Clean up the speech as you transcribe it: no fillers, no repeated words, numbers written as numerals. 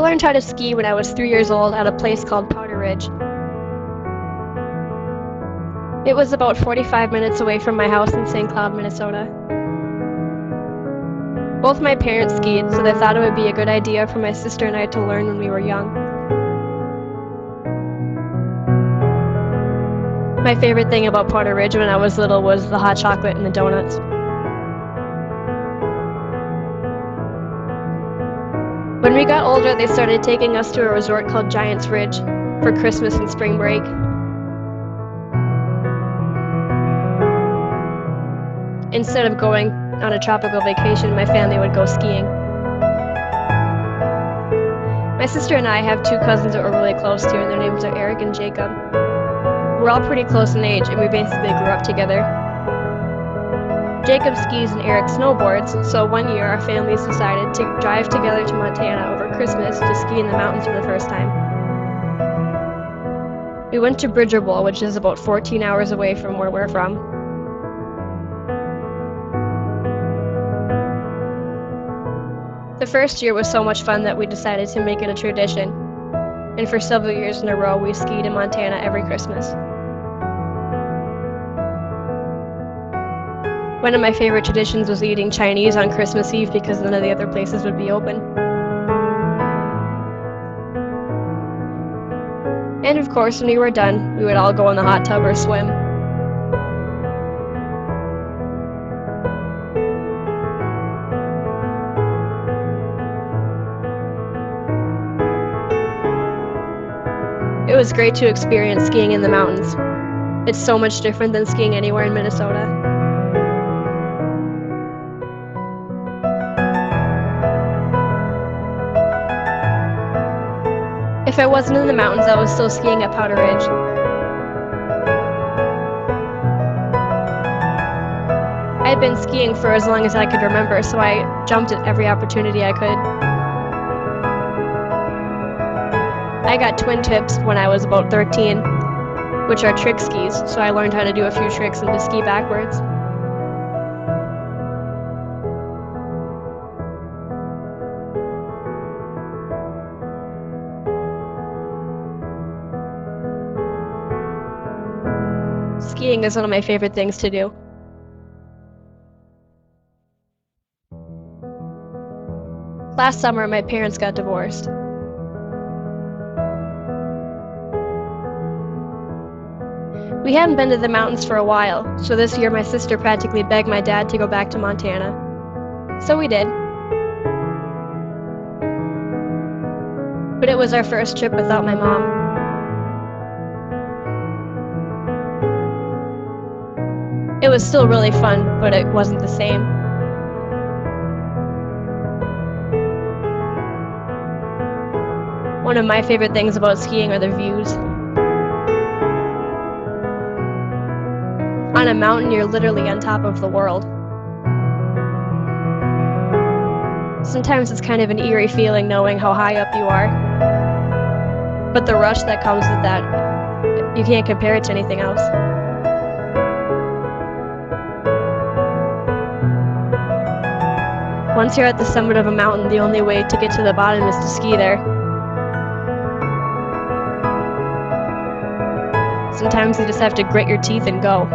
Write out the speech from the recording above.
learned how to ski when I was 3 years old at a place called Powder Ridge. It was about 45 minutes away from my house in St. Cloud, Minnesota. Both my parents skied, so they thought it would be a good idea for my sister and I to learn when we were young. My favorite thing about Powder Ridge when I was little was the hot chocolate and the donuts. When we got older, they started taking us to a resort called Giants Ridge for Christmas and spring break. Instead of going on a tropical vacation, my family would go skiing. My sister and I have 2 cousins that we're really close to, and their names are Eric and Jacob. We're all pretty close in age, and we basically grew up together. Jacob skis and Eric snowboards, so one year our families decided to drive together to Montana over Christmas to ski in the mountains for the first time. We went to Bridger Bowl, which is about 14 hours away from where we're from. The first year was so much fun that we decided to make it a tradition, and for several years in a row we skied in Montana every Christmas. One of my favorite traditions was eating Chinese on Christmas Eve because none of the other places would be open. And of course, when we were done, we would all go in the hot tub or swim. It was great to experience skiing in the mountains. It's so much different than skiing anywhere in Minnesota. If I wasn't in the mountains, I was still skiing at Powder Ridge. I had been skiing for as long as I could remember, so I jumped at every opportunity I could. I got twin tips when I was about 13, which are trick skis, so I learned how to do a few tricks and to ski backwards. Skiing is one of my favorite things to do. Last summer, my parents got divorced. We hadn't been to the mountains for a while, so this year my sister practically begged my dad to go back to Montana. So we did. But it was our first trip without my mom. It was still really fun, but it wasn't the same. One of my favorite things about skiing are the views. On a mountain, you're literally on top of the world. Sometimes it's kind of an eerie feeling knowing how high up you are. But the rush that comes with that, you can't compare it to anything else. Once you're at the summit of a mountain, the only way to get to the bottom is to ski there. Sometimes you just have to grit your teeth and go.